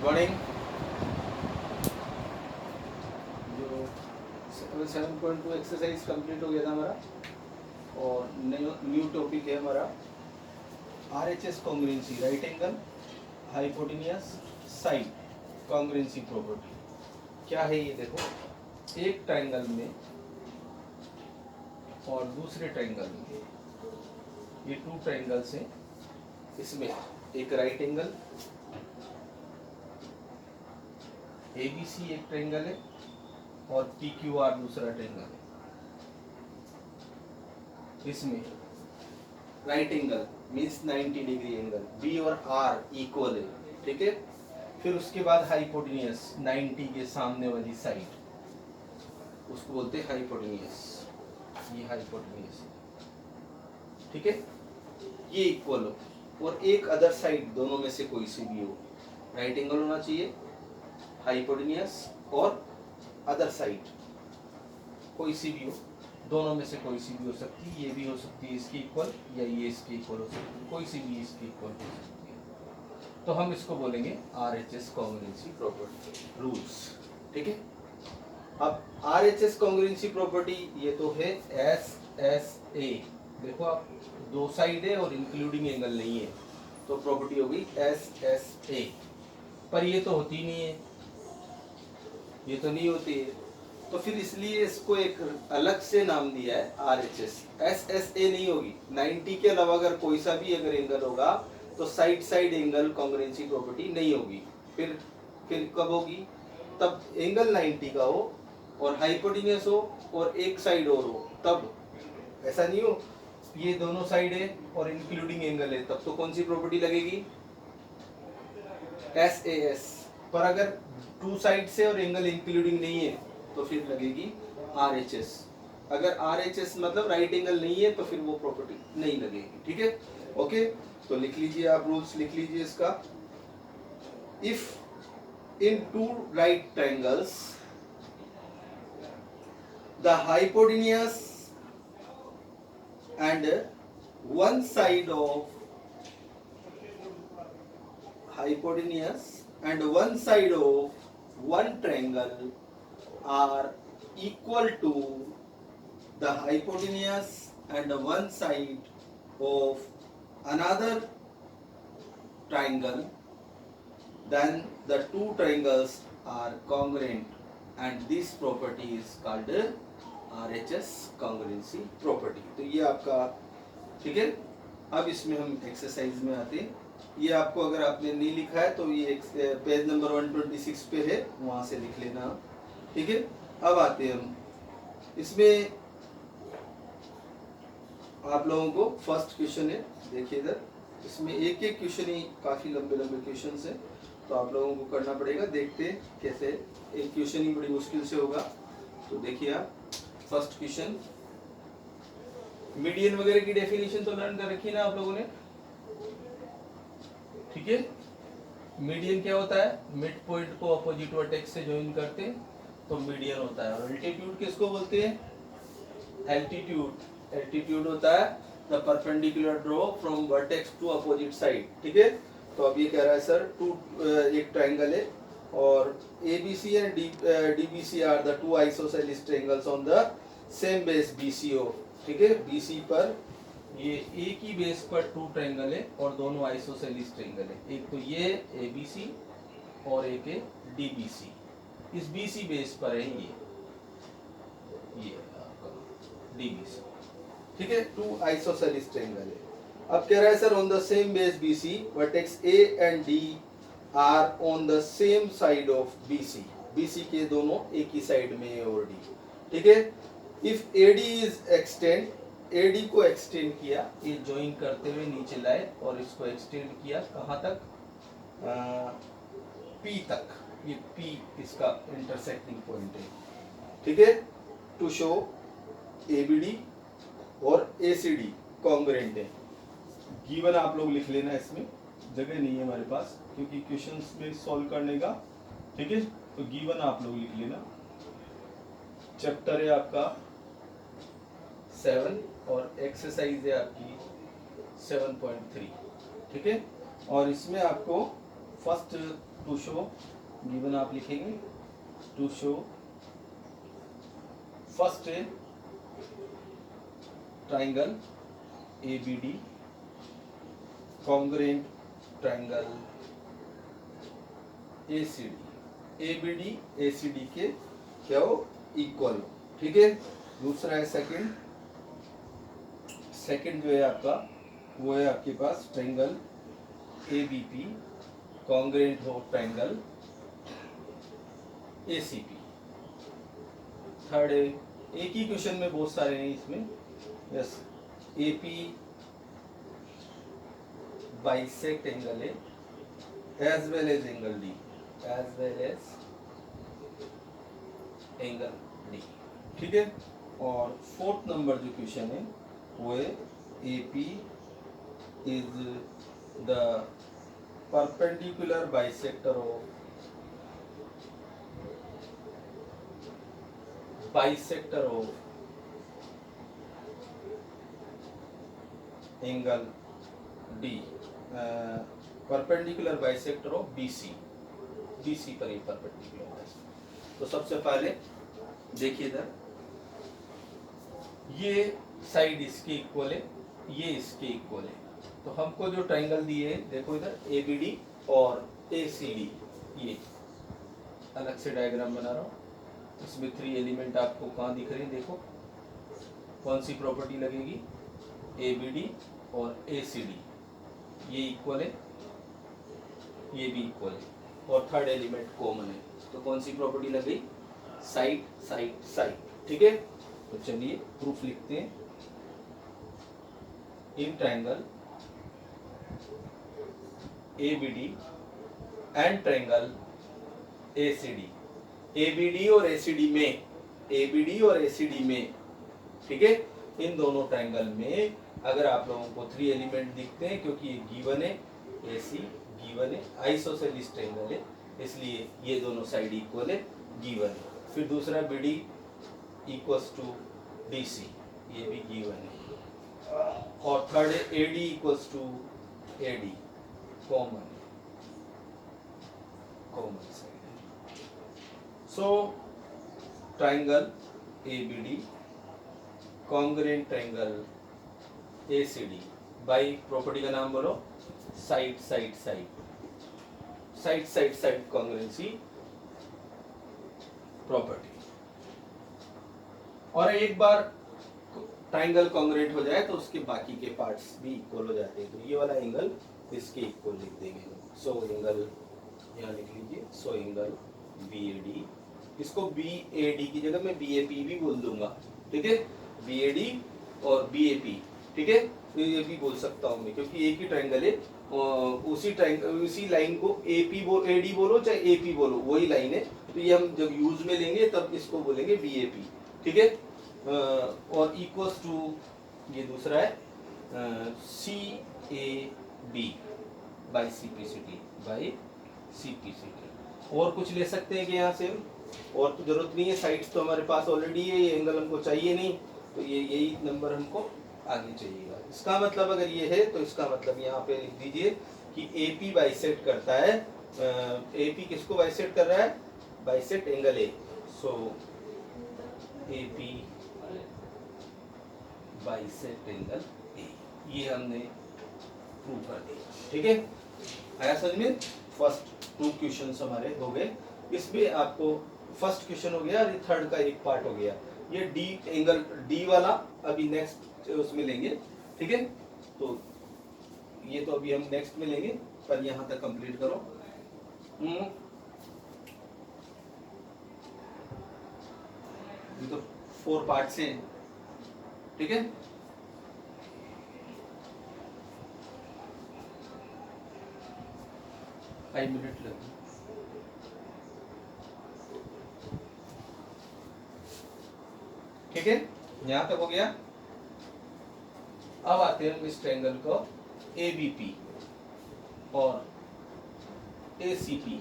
Morning. जो 7.2 exercise complete हो गया था हमारा और न्यू टॉपिक है हमारा RHS congruency, right angle hypotenuse side congruency property. क्या है ये देखो, एक ट्रायंगल में और दूसरे ट्रायंगल में, ये टू ट्रायंगल्स हैं, इसमें एक राइट एंगल ABC एक ट्रायंगल है और PQR दूसरा ट्रायंगल है। इसमें right angle means 90 degree angle, B और R इक्वल है, ठीक है। फिर उसके बाद हाइपोटेन्यूज 90 के सामने वाली साइड, उसको बोलते हैं हाइपोटेन्यूज। ये हाइपोटेन्यूज, ठीक है, ये इक्वल हो और एक अदर साइड दोनों में से कोई सी भी हो। राइट एंगल होना चाहिए, हाइपोटेन्यूज और अदर साइड कोई सी भी हो, दोनों में से कोई सी भी हो सकती है। ये भी हो सकती है इसकी इक्वल या ये इसकी इक्वल हो सकती है, कोई सी भी इसकी इक्वल हो सकती है। तो हम इसको बोलेंगे RHS कॉन्ग्रुएंसी प्रॉपर्टी रूल्स, ठीक है। अब RHS कॉन्ग्रुएंसी प्रॉपर्टी ये तो है SSA। देखो आप, दो साइड है और इंक्लूडिंग एंगल नहीं है, तो प्रॉपर्टी होगी SSA। पर ये तो होती नहीं है, ये तो नहीं होती है, तो फिर इसलिए इसको एक अलग से नाम दिया है RHS। SSA नहीं होगी, 90 के अलावा अगर कोई सा भी अगर एंगल होगा तो side side angle congruency property नहीं होगी। फिर कब होगी? तब एंगल 90 का हो और हाइपोटेन्यूज हो और एक साइड और हो, तब। ऐसा नहीं हो ये दोनों साइड है और इंक्लूडिंग एंगल है, तब तो कौन सी प्रॉपर्टी लगेगी? SAS। पर अगर टू साइड से और एंगल इंक्लूडिंग नहीं है तो फिर लगेगी RHS। अगर RHS मतलब राइट एंगल नहीं है तो फिर वो प्रॉपर्टी नहीं लगेगी, ठीक है। ओके, तो लिख लीजिए आप, रूल्स लिख लीजिए इसका। If in two right triangles the hypotenuse and one side of hypotenuse and one side of one triangle are equal to the hypotenuse and one side of another triangle, then the two triangles are congruent and this property is called RHS congruency property. तो ये आपका, ठीक है। अब इसमें हम exercise में आते हैं। ये आपको अगर आपने नहीं लिखा है तो ये पेज नंबर 126 पे है, वहां से लिख लेना, ठीक है। अब आते हैं हम इसमें, आप लोगों को फर्स्ट क्वेश्चन है, देखिए इधर, इसमें एक एक क्वेश्चन ही काफी लंबे लंबे क्वेश्चन है, तो आप लोगों को करना पड़ेगा। देखते हैं कैसे, एक क्वेश्चन ही बड़ी मुश्किल से होगा। तो देखिए आप, फर्स्ट क्वेश्चन, मीडियन वगैरह की डेफिनेशन तो लर्न कर रखी है ना आप लोगों ने, ठीक है। मीडियन क्या होता है? मिड पॉइंट को अपोजिट वर्टेक्स से ज्वाइन करते हैं तो मीडियन होता है। और अल्टीट्यूड किसको बोलते हैं? एल्टीट्यूड। एल्टीट्यूड होता है the perpendicular drop from vertex to opposite side, ठीक है। तो अब ये कह रहा है सर, एक ट्रायंगल है और ABC and DBC are the two isosceles triangles on the same base BCO, ठीक है। BC पर ये एक ही बेस पर टू ट्रायंगल है और दोनों आइसोसेलिस ट्रायंगल है। एक तो ये ABC और एक है DBC। इस BC बेस पर है ये आपका DBC, ठीक है। टू आइसोसेलिस ट्रायंगल है। अब कह रहा है sir, on the same base BC vertex A and D are on the same side of BC। BC के दोनों एक ही साइड में है और D, ठीक है। If AD is extend, AD को एक्सटेंड किया, ये ज्वाइन करते हुए नीचे लाए और इसको एक्सटेंड किया कहाँ तक? P तक। ये P इसका इंटरसेक्टिंग पॉइंट है, ठीक है। टू शो ABD और ACD कॉन्ग्रुएंट है। गिवन आप लोग लिख लेना, इसमें जगह नहीं है हमारे पास क्योंकि क्वेश्चंस में सॉल्व करने का, ठीक है। तो गिवन आप लोग लिख लेना। चैप्टर है आपका 7 और एक्सरसाइज है आपकी 7.3, ठीक है। और इसमें आपको फर्स्ट टू शो, गिवन आप लिखेंगे टू शो फर्स्ट है triangle A B D congruent triangle A C D, A B D A C D के क्या हो इक्वल हो, ठीक है। दूसरा है सेकंड जो है आपका वो है आपके पास triangle A B P congruent हो triangle A C P. Third है, एक ही क्वेश्चन में बहुत सारे हैं इसमें, yes, A P bisect angle है as well as angle D, as well as angle D, ठीक है। और फोर्थ नंबर जो क्वेश्चन है वो है A P is the perpendicular bisector of angle D, perpendicular bisector of BC, BC पर ही perpendicular bisector. तो सबसे पहले देखिए इधर, ये साइड इसके इक्वल है, ये इसके इक्वल है, तो हमको जो ट्राइंगल दिए हैं देखो इधर ए बी डी और ए सी डी, ये अलग से डायग्राम बना रहा हूँ। इसमें 3 एलिमेंट आपको कहाँ दिख रहे हैं, देखो कौन सी प्रॉपर्टी लगेगी, ए बी डी और ए सी डी, ये इक्वल है, ये भी इक्वल है, और थर्ड एलिमेंट कॉमन है, तो कौन सी प्रॉपर्टी लग गई, साइड साइड साइड, ठीक है। तो चलिए प्रूफ लिखते हैं। In triangle A B D and triangle A C D, A B D और ए सी डी में, ए बी डी और ए सी डी में, ठीक है, इन दोनों ट्राइंगल में अगर आप लोगों को 3 एलिमेंट दिखते हैं, क्योंकि ये गिवन है, ए सी गिवन है, आइसोसेलेस ट्राइंगल है, इसलिए ये दोनों साइड इक्वल है, गिवन है। फिर दूसरा B D equals to D C, ये भी गिवन है, और थर्ड है A D equals to A D, common side है। So triangle A B D congruent triangle A C D by property का नाम बोलो, side side side, side side side congruency property. और एक बार ट्राइंगल कॉन्ग्रुएंट हो जाए तो उसके बाकी के पार्ट्स भी इक्वल हो जाते हैं, तो ये वाला एंगल इसके इक्वल लिख देंगे। सो एंगल यहाँ लिख लीजिए, so angle B A D, इसको बी ए डी की जगह मैं बी ए पी भी बोल दूंगा, ठीक है, बी ए डी और बी ए पी, ठीक है, ये भी बोल सकता हूँ मैं, क्योंकि एक ही ट्राइंगल है, उसी लाइन को ए डी बोलो चाहे ए पी बोलो, वही लाइन है, तो ये हम जब यूज में लेंगे तब इसको बोलेंगे बी ए पी, ठीक है। और इक्वल्स टू ये दूसरा है C A B by C P C T, by C P C T. और कुछ ले सकते हैं कि यहाँ से, और तो जरूरत नहीं है, साइड्स तो हमारे पास ऑलरेडी है, ये एंगल हमको चाहिए नहीं, तो ये यही नंबर हमको आगे चाहिएगा। इसका मतलब अगर ये है तो इसका मतलब यहाँ पे लिख दीजिए कि ए पी बाइसेक्ट करता है, ए पी किसको बाइसेक्ट कर रहा है, bisect angle A, so A P bisect angle A, ये हमने प्रूव कर दिया, ठीक है। आया समझ में? फर्स्ट 2 क्वेश्चंस हमारे हो गए। इसमें आपको फर्स्ट क्वेश्चन हो गया और ये थर्ड का एक पार्ट हो गया। ये डी एंगल डी वाला अभी नेक्स्ट उसमें लेंगे, ठीक है। तो ये तो अभी हम नेक्स्ट में लेंगे, पर यहाँ तक कंप्लीट करो। ये तो 4 पार्ट से, ठीक है। फाइव मिनट लगे, ठीक है, यहां तक हो गया। अब आते हैं इस ट्रायंगल को ए बी पी और ए सी पी,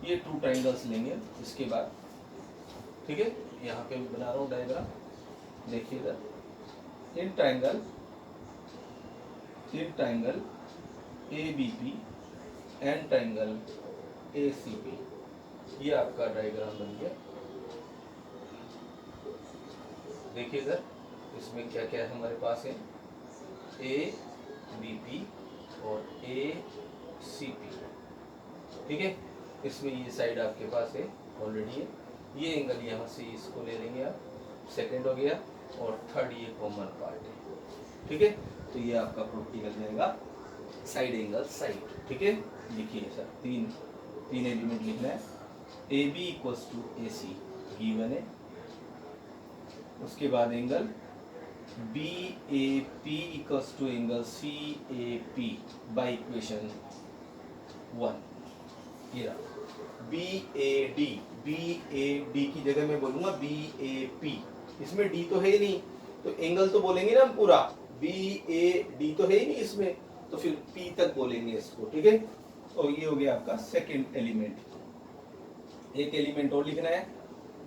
ये 2 ट्रायंगल्स लेंगे इसके बाद, ठीक है। यहाँ पे बना रहा हूँ डायग्राम, देखिए इधर in triangle A B P and triangle ACP। ये आपका डायग्राम बन गया। देखिए इधर इसमें क्या क्या हमारे पास है, ABP और ACP, ठीक है। इसमें ये साइड आपके पास है ऑलरेडी है। ये एंगल यहाँ से इसको ले लेंगे आप, सेकंड हो गया, और थर्ड ये कॉमन पार्ट है, ठीक है। तो ये आपका प्रॉपर्टी लग जाएगा साइड एंगल साइड, ठीक है। लिखिए सर, तीन एलिमेंट लिखना है। AB equals to AC given है, उसके बाद angle BAP equals to angle CAP by equation 1। ये रहा BAD की जगह मैं बोलूंगा BAP। इसमें D तो है ही नहीं, तो एंगल तो बोलेंगे ना हम पूरा, BAD तो है ही नहीं इसमें, तो फिर P तक बोलेंगे इसको, ठीक है। और ये हो गया आपका सेकंड एलिमेंट। एक एलिमेंट और लिखना है,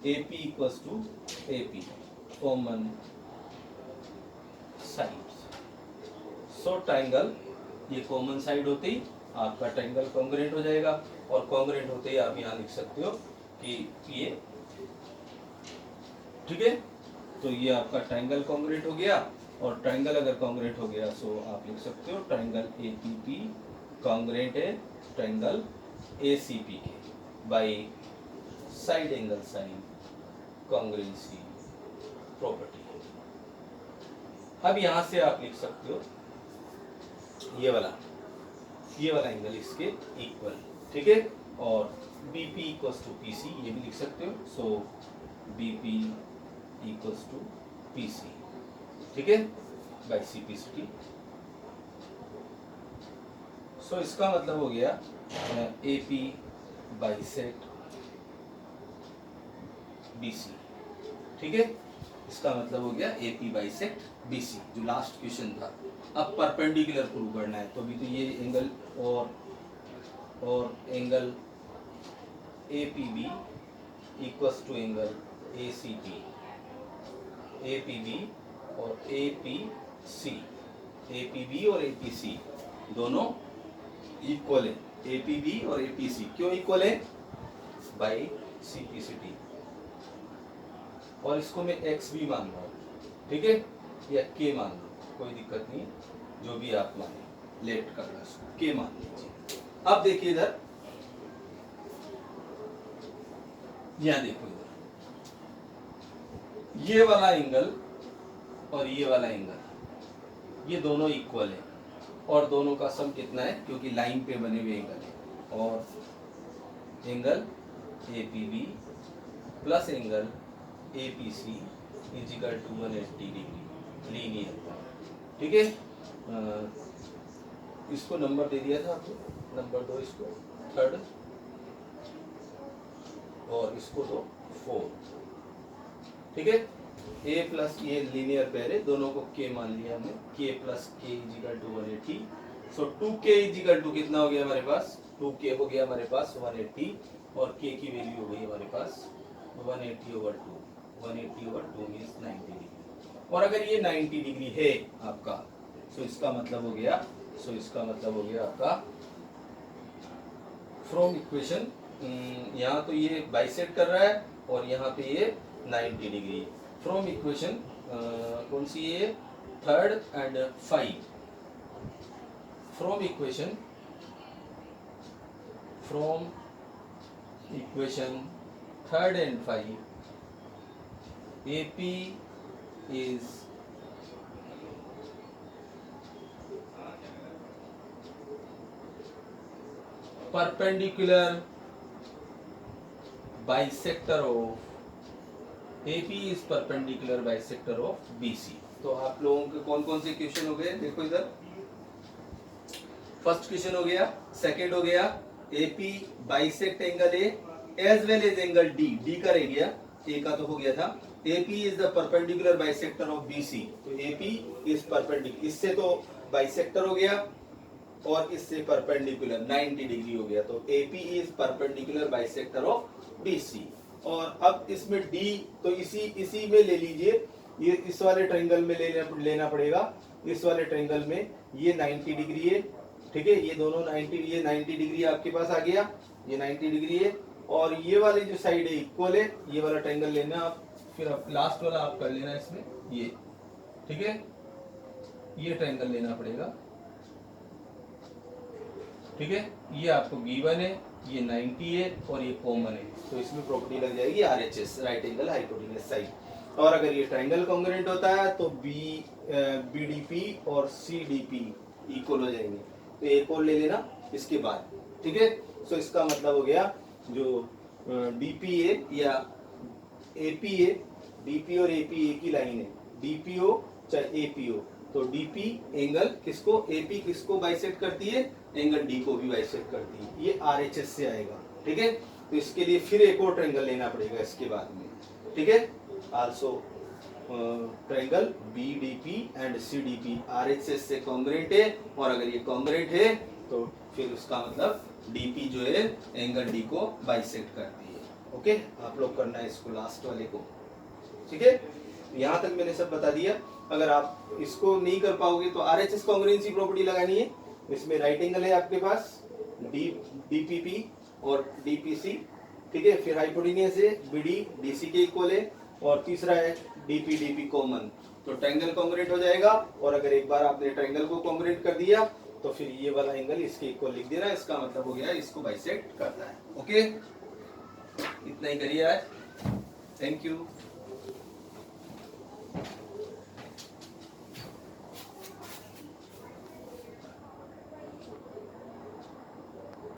AP equals to AP common side. So triangle, ये कॉमन साइड होते ही आपका ट्राइंगल कॉन्ग्रुएंट हो जाएगा, और कॉन्ग्रुएंट होते ही आप यहाँ लिख सकते हो कि ये, ठीक है। तो ये आपका ट्राइंगल कॉन्ग्रुएंट हो गया, और ट्राइंगल अगर कॉन्ग्रुएंट हो गया सो आप लिख सकते हो ट्राइंगल APP कॉन्ग्रुएंट है ट्राइंगल ACP के by side angle sine congruency property. अब यहां से आप लिख सकते हो ये वाला एंगल इसके इक्वल, ठीक है। और BP इक्वल्स टू PC ये भी लिख सकते हो, सो BP इक्वल्स टू PC, ठीक है, बाय CP/CD। सो इसका मतलब हो गया AP बाइसेक्ट BC, ठीक है। इसका मतलब हो गया AP बाइसेक्ट BC, जो लास्ट क्वेश्चन था। अब परपेंडिकुलर प्रूव करना है, तो अभी तो ये एंगल और angle APB equals to angle ACP, APB और APC, APB और APC दोनों इक्वल है। APB और APC क्यों इक्वल है? By CP/CD। और इसको मैं X भी मान रहा हूँ, ठीक है, या K मान लो, कोई दिक्कत नहीं, जो भी आप माने, लेट कर लो इसको, K मान लीजिए। अब देखिए इधर, यहाँ देखो इधर, ये वाला एंगल और ये वाला एंगल, ये दोनों इक्वल है, और दोनों का सम कितना है, क्योंकि लाइन पे बने हुए एंगल है। और angle APB plus angle APC is equal to 180 degree linear, ठीक है। इसको नंबर दे दिया था आपको, नंबर दो इसको थर्ड, और इसको दो 4, ठीक है। A प्लस ये लीनियर पेयर है, दोनों को K मान लिया हमने, K plus K is equal to 180। So 2K is equal to कितना हो गया हमारे पास, 2K हो गया हमारे पास 180, और K की वैल्यू हो गई हमारे पास 180/2, 180/2 मीन्स 90 डिग्री। और अगर ये 90 डिग्री है आपका, सो इसका मतलब हो गया आपका फ्रॉम इक्वेशन, यहाँ तो ये बाइसेक्ट कर रहा है, और यहाँ पे ये 90 डिग्री। फ्रॉम इक्वेशन कौन सी है, third and 5, from equation third and 5, AP is perpendicular bisector of BC। तो आप लोगों के कौन कौन से क्वेश्चन हो गए, देखो इधर, फर्स्ट क्वेश्चन हो गया, सेकंड हो गया, AP bisect angle A as well as angle D का रह गया, A का तो हो गया था। AP is the perpendicular bisector of BC, तो AP इज परपेंडिकुलर, इससे तो बाइसेक्टर हो गया, और इससे परपेंडिकुलर 90 डिग्री हो गया, तो AP is perpendicular bisector of BC। और अब इसमें D तो इसी में ले लीजिए, ये इस वाले ट्रायंगल में लेना पड़ेगा, इस वाले ट्रायंगल में ये 90 डिग्री है, ठीक है, ये दोनों 90 डिग्री आपके पास आ गया, ये 90 डिग्री है, और ये वाली जो साइड है इक्वल है, ये वाला ट्रायंगल लेना आप, फिर आप लास्ट वाला आप कर लेना इसमें ये, ठीक है, ये ट्रायंगल लेना पड़ेगा, ठीक है। ये आपको गिवन है, ये 90 है और ये कॉमन है, तो इसमें प्रॉपर्टी लग जाएगी RHS, right angle hypotenuse side. और अगर ये ट्रायंगल कॉन्ग्रुएंट होता है तो BDP और CDP इक्वल हो जाएंगे, तो एक और ले लेना इसके बाद, ठीक है। सो इसका मतलब हो गया जो DPA या APA, DP और AP एक ही लाइन है, DPO चाहे APO, तो DP एंगल किसको, AP किसको बाइसेक्ट करती है, एंगल D को भी बाइसेक्ट करती है, ये RHS से आएगा, ठीक है। तो इसके लिए फिर एक और ट्रायंगल लेना पड़ेगा इसके बाद में, ठीक है। Also triangle BDP and CDP RHS से कॉन्ग्रुएंट है, और अगर ये कॉन्ग्रुएंट है तो फिर उसका मतलब DP जो है एंगल D को बाइसेक्ट करती है, ओके। आप लोग करना है इसको लास्ट वाले को, ठीक है। यहाँ तक मैंने सब बता दिया। अगर आप इसको नहीं कर पाओगे तो RHS कॉन्ग्रुएंसी प्रॉपर्टी लगानी है। इसमें राइट एंगल है आपके पास DPP और DPC, ठीक है। फिर हाइपोटेन्यूज है BD DC के इक्वल है, और तीसरा है DP कॉमन, तो ट्रायंगल कॉन्ग्रुएंट हो जाएगा। और अगर एक बार आपने ट्रायंगल को कॉन्ग्रुएंट कर दिया तो फिर ये वाला एंगल इसके इक्वल लिख देना, इसका मतलब हो गया इसको बाइसेक्ट करता है, ओके। इतना ही करिए आज, थैंक यू।